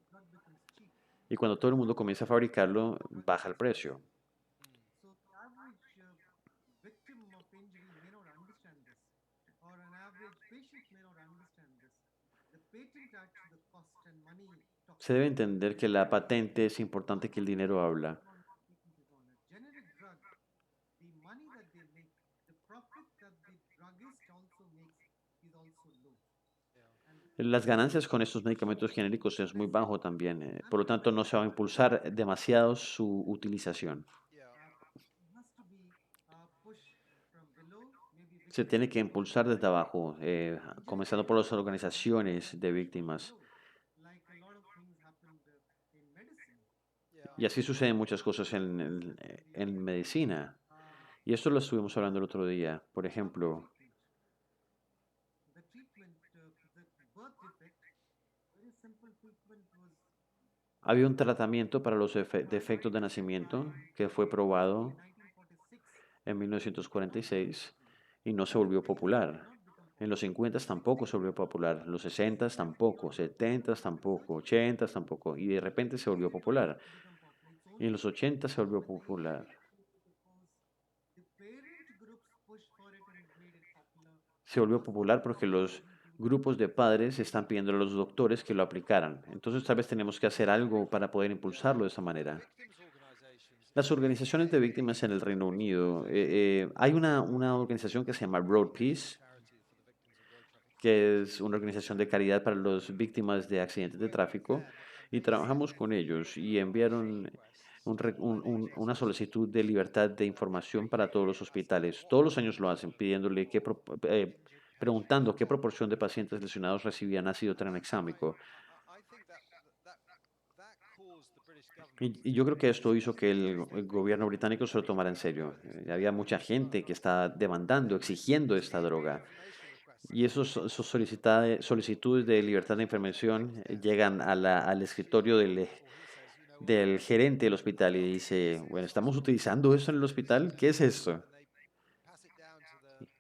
Y cuando todo el mundo comienza a fabricarlo, baja el precio. Se debe entender que la patente es importante que el dinero habla. Las ganancias con estos medicamentos genéricos es muy bajo también, por lo tanto no se va a impulsar demasiado su utilización. Se tiene que impulsar desde abajo, comenzando por las organizaciones de víctimas. Y así suceden muchas cosas en medicina. Y esto lo estuvimos hablando el otro día. Por ejemplo, había un tratamiento para los defectos de nacimiento que fue probado en 1946 y no se volvió popular. En los 50 tampoco se volvió popular, en los 60 tampoco, 70 tampoco, 80 tampoco, y de repente se volvió popular. Y en los 80 se volvió popular. Se volvió popular porque los grupos de padres están pidiendo a los doctores que lo aplicaran. Entonces tal vez tenemos que hacer algo para poder impulsarlo de esa manera. Las organizaciones de víctimas en el Reino Unido, hay una organización que se llama Road Peace, que es una organización de caridad para las víctimas de accidentes de tráfico, y trabajamos con ellos y enviaron una solicitud de libertad de información para todos los hospitales. Todos los años lo hacen, pidiéndole preguntando qué proporción de pacientes lesionados recibían ácido tranexámico. Y yo creo que esto hizo que el gobierno británico se lo tomara en serio. Había mucha gente que está demandando, exigiendo esta droga. Y esos solicitudes de libertad de información llegan a al escritorio del gerente del hospital y dice, bueno, ¿estamos utilizando eso en el hospital? ¿Qué es esto?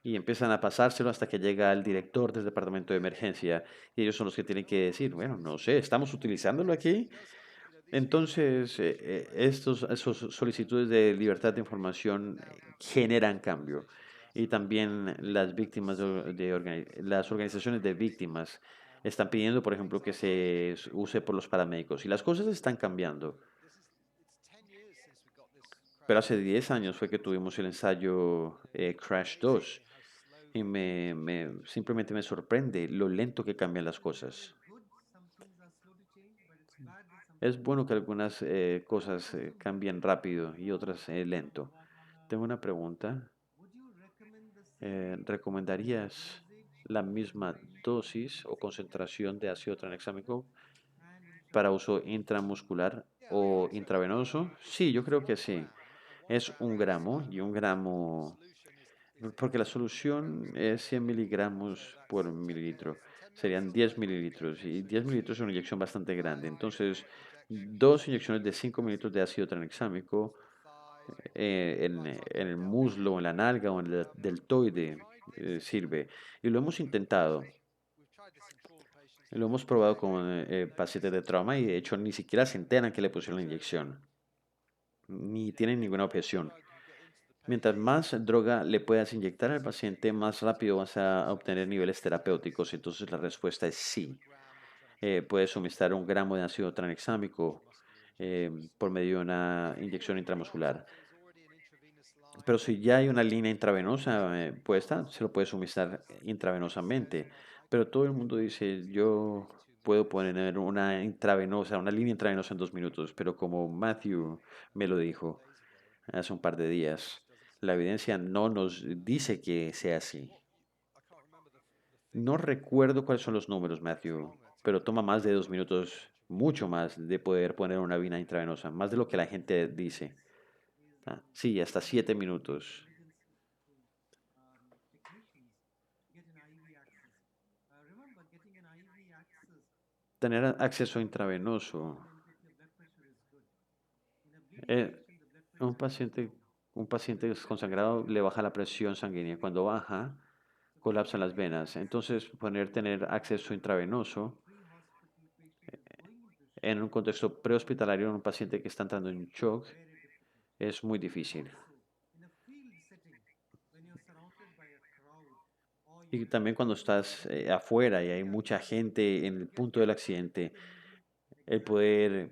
Y empiezan a pasárselo hasta que llega el director del departamento de emergencia y ellos son los que tienen que decir, bueno, no sé, ¿estamos utilizándolo aquí? Entonces, esos solicitudes de libertad de información generan cambio. Y también las víctimas las organizaciones de víctimas están pidiendo, por ejemplo, que se use por los paramédicos. Y las cosas están cambiando. Pero hace 10 años fue que tuvimos el ensayo Crash 2 y simplemente me sorprende lo lento que cambian las cosas. Es bueno que algunas cosas cambien rápido y otras lento. Tengo una pregunta. ¿Recomendarías la misma dosis o concentración de ácido tranexámico para uso intramuscular o intravenoso? Sí, yo creo que sí. Es 1 gramo y 1 gramo Porque la solución es 100 miligramos por mililitro. Serían 10 mililitros. Y 10 mililitros es una inyección bastante grande. Entonces, dos inyecciones de 5 mililitros de ácido tranexámico en el muslo, en la nalga o en el deltoide sirve. Y lo hemos intentado. Lo hemos probado con pacientes de trauma y de hecho ni siquiera se enteran que le pusieron la inyección. Ni tienen ninguna objeción. Mientras más droga le puedas inyectar al paciente, más rápido vas a obtener niveles terapéuticos. Entonces la respuesta es sí. Puedes suministrar 1 gramo de ácido tranexámico por medio de una inyección intramuscular. Pero si ya hay una línea intravenosa puesta, se lo puede suministrar intravenosamente. Pero todo el mundo dice, yo puedo poner una intravenosa, una línea intravenosa en 2 minutos. Pero como Matthew me lo dijo hace un par de días, la evidencia no nos dice que sea así. No recuerdo cuáles son los números, Matthew, pero toma más de 2 minutos, mucho más de poder poner una vena intravenosa, más de lo que la gente dice. Sí, hasta 7 minutos. Tener acceso intravenoso. Eh, un paciente, un paciente consangrado le baja la presión sanguínea. Cuando baja, colapsan las venas. Entonces, tener acceso intravenoso en un contexto prehospitalario en un paciente que está entrando en shock es muy difícil. Y también cuando estás afuera y hay mucha gente en el punto del accidente, el poder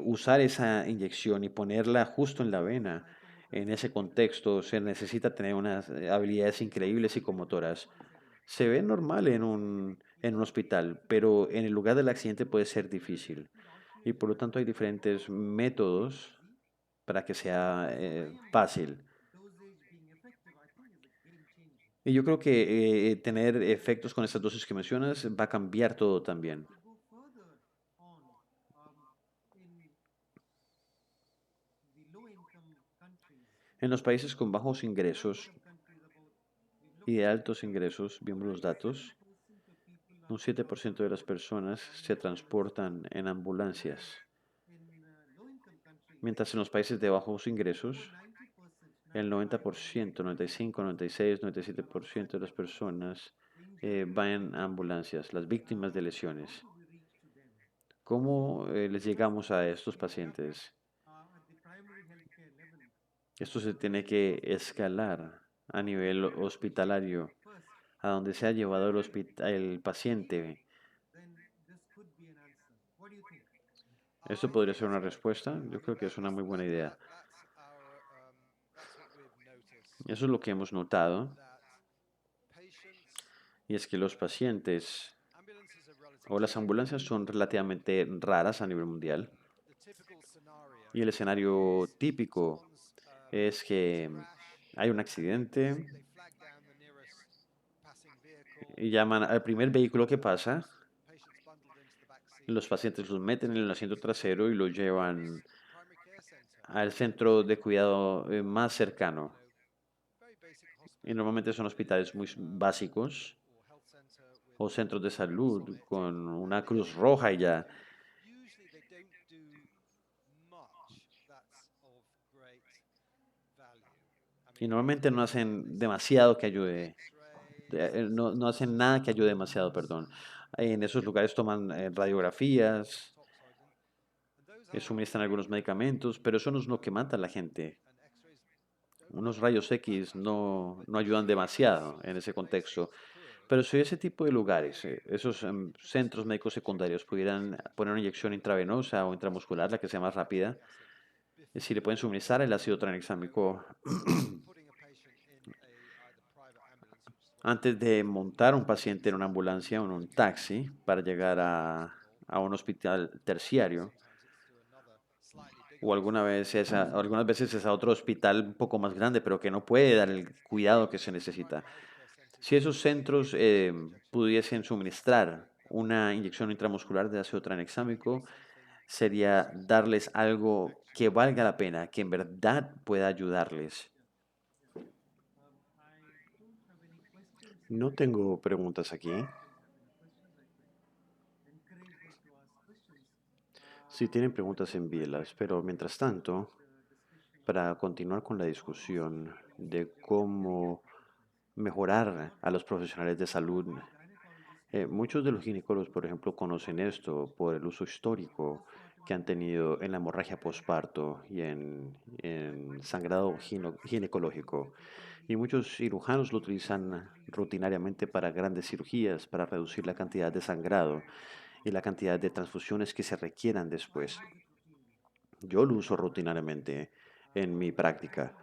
usar esa inyección y ponerla justo en la vena, en ese contexto, se necesita tener unas habilidades increíbles psicomotoras. Se ve normal en un hospital, pero en el lugar del accidente puede ser difícil. Y por lo tanto hay diferentes métodos para que sea fácil. Y yo creo que tener efectos con estas dosis que mencionas va a cambiar todo también. En los países con bajos ingresos y de altos ingresos, vimos los datos, un 7% de las personas se transportan en ambulancias, mientras en los países de bajos ingresos, el 90%, 95, 96, 97% de las personas van en ambulancias, las víctimas de lesiones. ¿Cómo les llegamos a estos pacientes? Esto se tiene que escalar a nivel hospitalario, a donde se ha llevado el paciente. ¿Esto podría ser una respuesta? Yo creo que es una muy buena idea. Eso es lo que hemos notado, y es que los pacientes o las ambulancias son relativamente raras a nivel mundial. Y el escenario típico es que hay un accidente y llaman al primer vehículo que pasa. Los pacientes los meten en el asiento trasero y los llevan al centro de cuidado más cercano. Y normalmente son hospitales muy básicos o centros de salud con una cruz roja y ya. Y normalmente no hacen demasiado que ayude, no hacen nada que ayude demasiado, perdón. En esos lugares toman radiografías, suministran algunos medicamentos, pero eso no es lo que mata a la gente. Unos rayos X no ayudan demasiado en ese contexto. Pero si ese tipo de lugares, esos centros médicos secundarios pudieran poner una inyección intravenosa o intramuscular, la que sea más rápida, si le pueden suministrar el ácido tranexámico antes de montar un paciente en una ambulancia o en un taxi para llegar a un hospital terciario, o algunas veces es a otro hospital un poco más grande, pero que no puede dar el cuidado que se necesita. Si esos centros pudiesen suministrar una inyección intramuscular de ácido tranexámico, sería darles algo que valga la pena, que en verdad pueda ayudarles. No tengo preguntas aquí. Si tienen preguntas, envíelas. Pero mientras tanto, para continuar con la discusión de cómo mejorar a los profesionales de salud, muchos de los ginecólogos, por ejemplo, conocen esto por el uso histórico que han tenido en la hemorragia posparto y en sangrado ginecológico. Y muchos cirujanos lo utilizan rutinariamente para grandes cirugías, para reducir la cantidad de sangrado y la cantidad de transfusiones que se requieran después. Yo lo uso rutinariamente en mi práctica,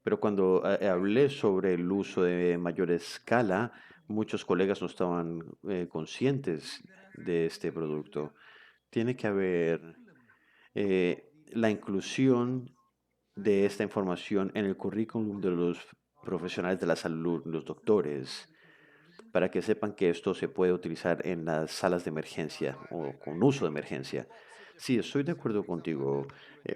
pero cuando hablé sobre el uso de mayor escala, muchos colegas no estaban conscientes de este producto. Tiene que haber la inclusión de esta información en el currículum de los profesionales de la salud, los doctores, para que sepan que esto se puede utilizar en las salas de emergencia o con uso de emergencia. Sí, estoy de acuerdo contigo.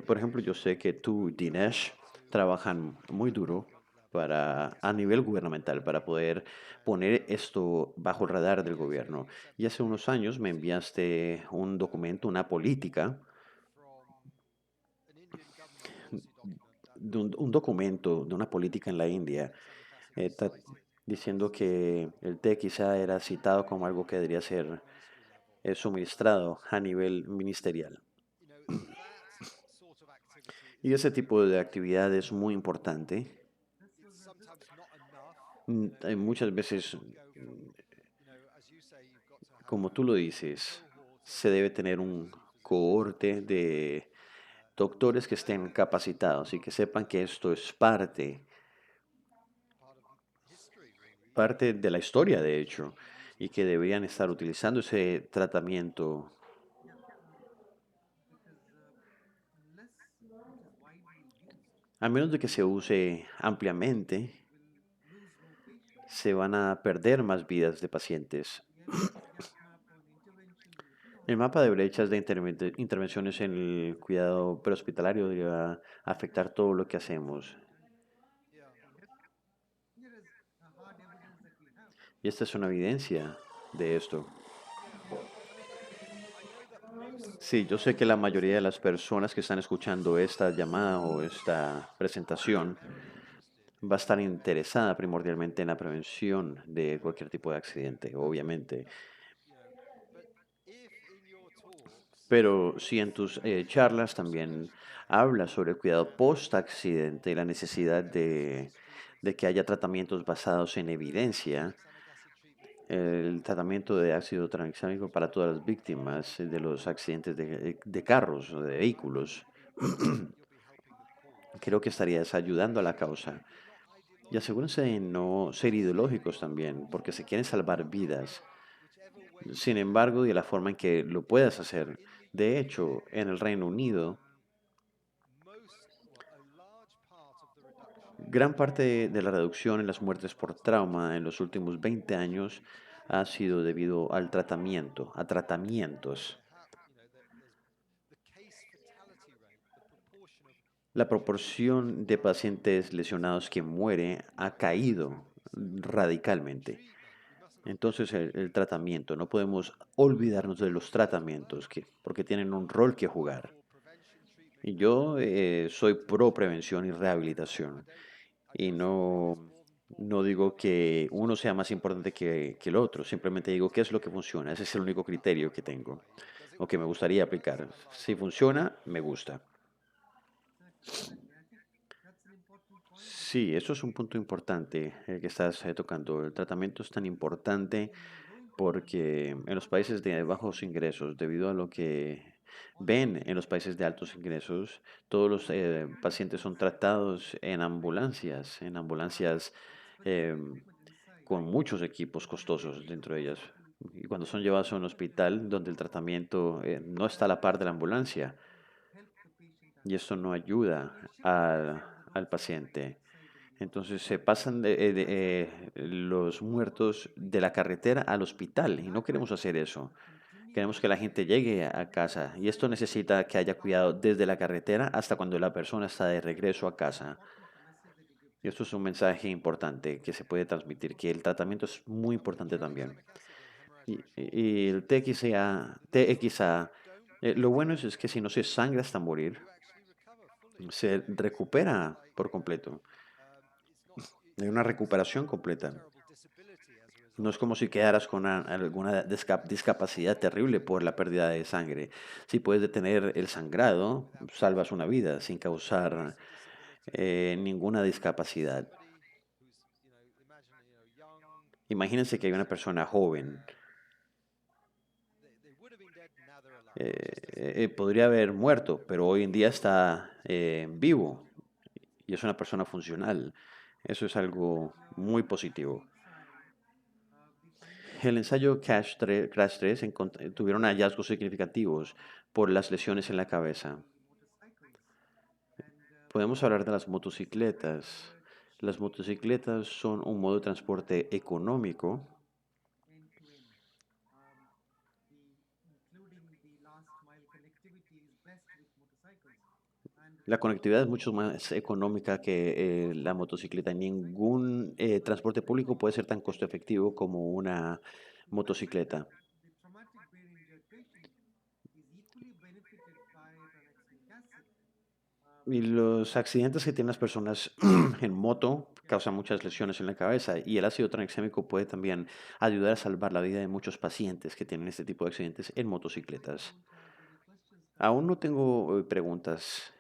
Por ejemplo, yo sé que tú, Dinesh, trabajan muy duro a nivel gubernamental para poder poner esto bajo el radar del gobierno. Y hace unos años me enviaste un documento, una política, un documento de una política en la India, diciendo que el té quizá era citado como algo que debería ser suministrado a nivel ministerial. Y ese tipo de actividad es muy importante. Hay muchas veces, como tú lo dices, se debe tener un cohorte de doctores que estén capacitados y que sepan que esto es parte de la historia, de hecho, y que deberían estar utilizando ese tratamiento. A menos de que se use ampliamente, se van a perder más vidas de pacientes. El mapa de brechas de intervenciones en el cuidado prehospitalario debería afectar todo lo que hacemos. Y esta es una evidencia de esto. Sí, yo sé que la mayoría de las personas que están escuchando esta llamada o esta presentación va a estar interesada primordialmente en la prevención de cualquier tipo de accidente, obviamente. Pero si en tus charlas también hablas sobre el cuidado post-accidente y la necesidad de que haya tratamientos basados en evidencia, el tratamiento de ácido tranexámico para todas las víctimas de los accidentes de carros o de vehículos, creo que estarías ayudando a la causa. Y asegúrense de no ser ideológicos también, porque se quieren salvar vidas. Sin embargo, de la forma en que lo puedas hacer. De hecho, en el Reino Unido, gran parte de la reducción en las muertes por trauma en los últimos 20 años ha sido debido al tratamiento, a tratamientos. La proporción de pacientes lesionados que muere ha caído radicalmente. Entonces, el tratamiento, no podemos olvidarnos de los tratamientos, porque tienen un rol que jugar. Y yo soy pro prevención y rehabilitación. Y no digo que uno sea más importante que el otro, simplemente digo qué es lo que funciona. Ese es el único criterio que tengo o que me gustaría aplicar. Si funciona, me gusta. Sí, eso es un punto importante que estás tocando. El tratamiento es tan importante porque en los países de bajos ingresos, debido a lo que ven en los países de altos ingresos, todos los pacientes son tratados en ambulancias em, con muchos equipos costosos dentro de ellas. Y cuando son llevados a un hospital donde el tratamiento no está a la par de la ambulancia, y esto no ayuda al paciente. Entonces se pasan los muertos de la carretera al hospital y no queremos hacer eso. Queremos que la gente llegue a casa y esto necesita que haya cuidado desde la carretera hasta cuando la persona está de regreso a casa. Y esto es un mensaje importante que se puede transmitir, que el tratamiento es muy importante también. Y el TXA, lo bueno es que si no se sangra hasta morir, se recupera por completo. Hay una recuperación completa. No es como si quedaras con alguna discapacidad terrible por la pérdida de sangre. Si puedes detener el sangrado, salvas una vida sin causar ninguna discapacidad. Imagínense que hay una persona joven, podría haber muerto, pero hoy en día está vivo y es una persona funcional. Eso es algo muy positivo. El ensayo Crash 3 tuvieron hallazgos significativos por las lesiones en la cabeza. Podemos hablar de las motocicletas. Las motocicletas son un modo de transporte económico. La conectividad es mucho más económica que la motocicleta. Ningún transporte público puede ser tan costo efectivo como una motocicleta. Y los accidentes que tienen las personas en moto causan muchas lesiones en la cabeza y el ácido tranexámico puede también ayudar a salvar la vida de muchos pacientes que tienen este tipo de accidentes en motocicletas. Aún no tengo preguntas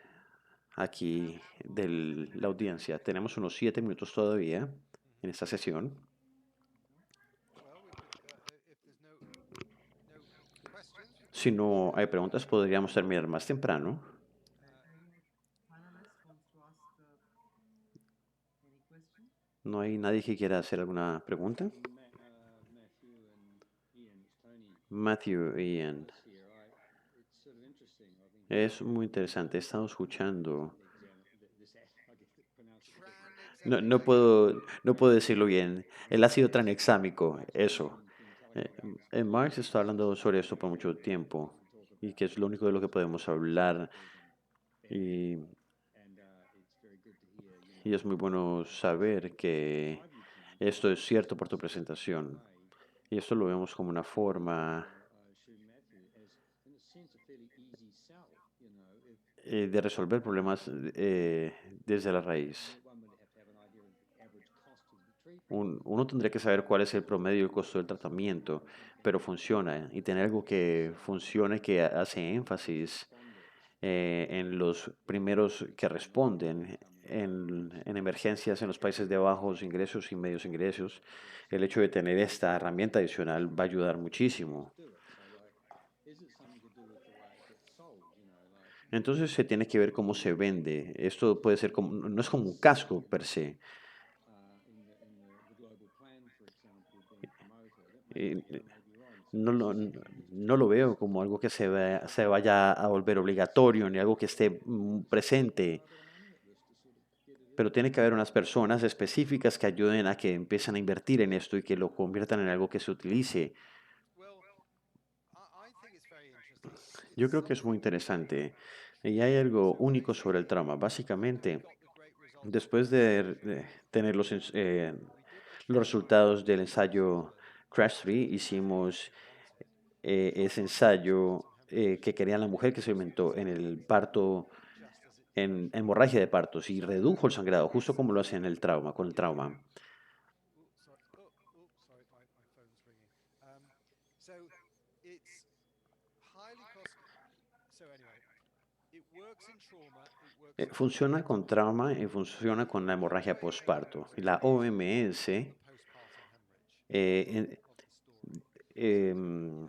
aquí de la audiencia. Tenemos unos 7 minutos todavía en esta sesión. Si no hay preguntas, podríamos terminar más temprano. ¿No hay nadie que quiera hacer alguna pregunta? Matthew y Ian. Es muy interesante. He estado escuchando. No puedo decirlo bien. El ácido tranexámico, eso. Marx está hablando sobre esto por mucho tiempo y que es lo único de lo que podemos hablar. Y, y es muy bueno saber que esto es cierto por tu presentación. Y esto lo vemos como una forma de resolver problemas desde la raíz. Uno tendría que saber cuál es el promedio y el costo del tratamiento, pero funciona. Y tener algo que funcione, que hace énfasis en los primeros que responden en emergencias en los países de bajos ingresos y medios ingresos. El hecho de tener esta herramienta adicional va a ayudar muchísimo. Entonces se tiene que ver cómo se vende. Esto puede ser como, no es como un casco per se. Eh, no no lo veo como algo que se vaya a volver obligatorio ni algo que esté presente, pero tiene que haber unas personas específicas que ayuden a que empiecen a invertir en esto y que lo conviertan en algo que se utilice. Yo creo que es muy interesante y hay algo único sobre el trauma. Básicamente, después de tener los resultados del ensayo Crash 3, hicimos ese ensayo que quería la mujer que se inventó en el parto, en hemorragia de partos y redujo el sangrado, justo como lo hace en el trauma, con el trauma. Funciona con trauma y funciona con la hemorragia postparto. Y la OMS eh, em,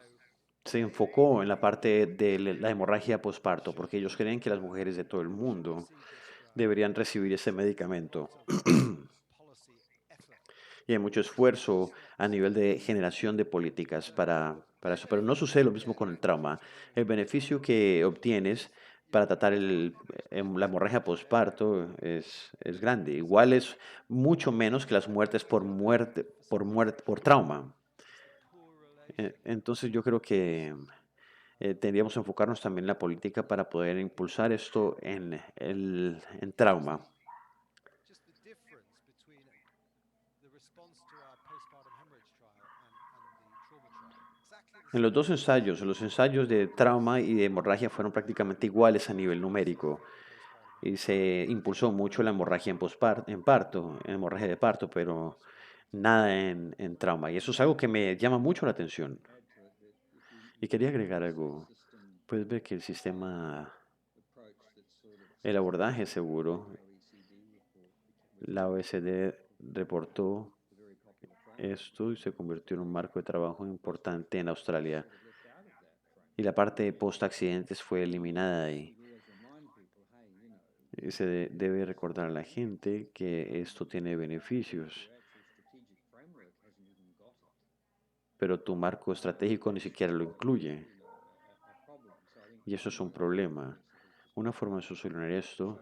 se enfocó en la parte de la hemorragia postparto porque ellos creen que las mujeres de todo el mundo deberían recibir ese medicamento. Y hay mucho esfuerzo a nivel de generación de políticas para eso, pero no sucede lo mismo con el trauma. El beneficio que obtienes para tratar la hemorragia postparto es grande. Igual es mucho menos que las muertes por trauma. Entonces yo creo que tendríamos que enfocarnos también en la política para poder impulsar esto en trauma. En los dos ensayos, los ensayos de trauma y de hemorragia fueron prácticamente iguales a nivel numérico y se impulsó mucho la hemorragia en parto, en hemorragia de parto, pero nada en trauma. Y eso es algo que me llama mucho la atención. Y quería agregar algo. Puedes ver que el abordaje seguro, la OECD reportó esto y se convirtió en un marco de trabajo importante en Australia. Y la parte post-accidentes fue eliminada ahí. Y debe recordar a la gente que esto tiene beneficios, pero tu marco estratégico ni siquiera lo incluye. Y eso es un problema. Una forma de solucionar esto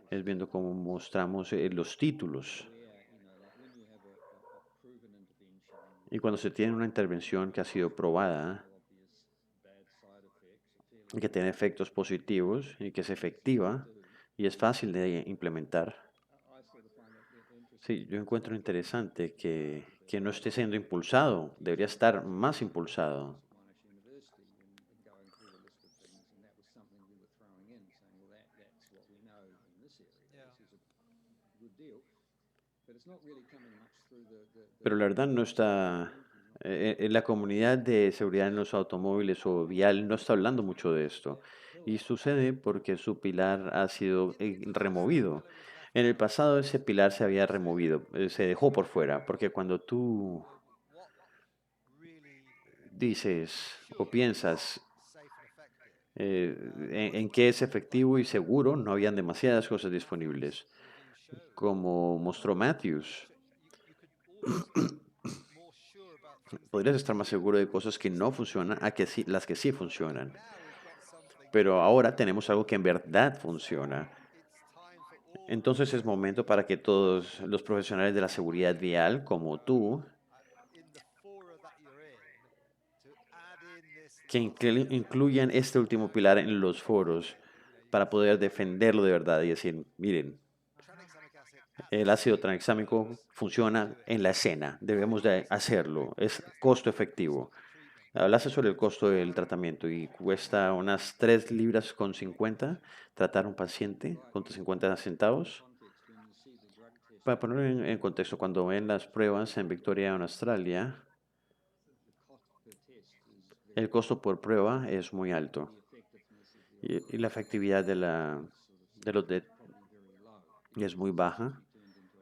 es viendo cómo mostramos los títulos. Y cuando se tiene una intervención que ha sido probada, que tiene efectos positivos y que es efectiva y es fácil de implementar. Sí, yo encuentro interesante que no esté siendo impulsado, debería estar más impulsado. Pero la verdad no está, en la comunidad de seguridad en los automóviles o vial no está hablando mucho de esto. Y sucede porque su pilar ha sido removido. En el pasado ese pilar se había removido, se dejó por fuera, porque cuando tú dices o piensas en qué es efectivo y seguro, no habían demasiadas cosas disponibles. Como mostró Matthews, podrías estar más seguro de cosas que no funcionan a que sí, las que sí funcionan. Pero ahora tenemos algo que en verdad funciona. Entonces es momento para que todos los profesionales de la seguridad vial, como tú, que incluyan este último pilar en los foros para poder defenderlo de verdad y decir, miren, el ácido tranexámico funciona en la escena, debemos de hacerlo, es costo efectivo. Hablaste sobre el costo del tratamiento y cuesta unas 3 libras con 50 tratar a un paciente con 50 centavos. Para poner en contexto, cuando ven las pruebas en Victoria, en Australia, el costo por prueba es muy alto y la efectividad de los de es muy baja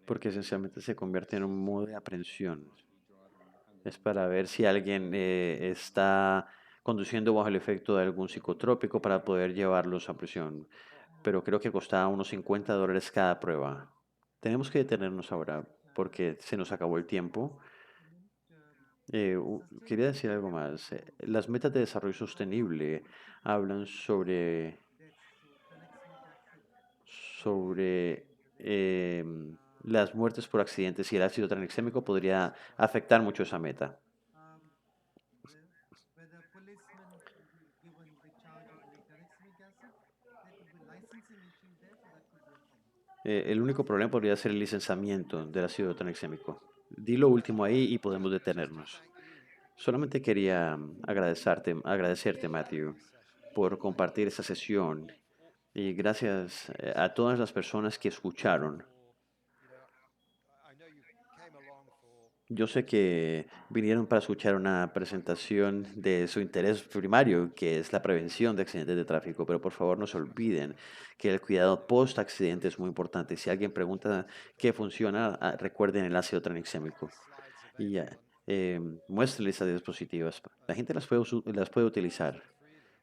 porque esencialmente se convierte en un modo de aprehensión. Es para ver si alguien está conduciendo bajo el efecto de algún psicotrópico para poder llevarlos a prisión. Pero creo que costaba unos $50 cada prueba. Tenemos que detenernos ahora porque se nos acabó el tiempo. Quería decir algo más. Las metas de desarrollo sostenible hablan sobre las muertes por accidentes y el ácido tranexámico podría afectar mucho esa meta. El único problema podría ser el licenciamiento del ácido tranexámico. Di lo último ahí y podemos detenernos. Solamente quería agradecerte, Matthew, por compartir esta sesión y gracias a todas las personas que escucharon. Yo sé que vinieron para escuchar una presentación de su interés primario, que es la prevención de accidentes de tráfico, pero por favor no se olviden que el cuidado post-accidente es muy importante. Si alguien pregunta qué funciona, recuerden el ácido tranexámico y muéstrenles esas diapositivas. La gente las puede utilizar.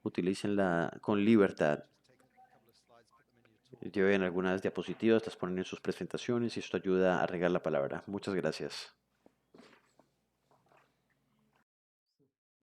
Utilícenla con libertad. Lleven algunas diapositivas, las ponen en sus presentaciones y esto ayuda a regar la palabra. Muchas gracias.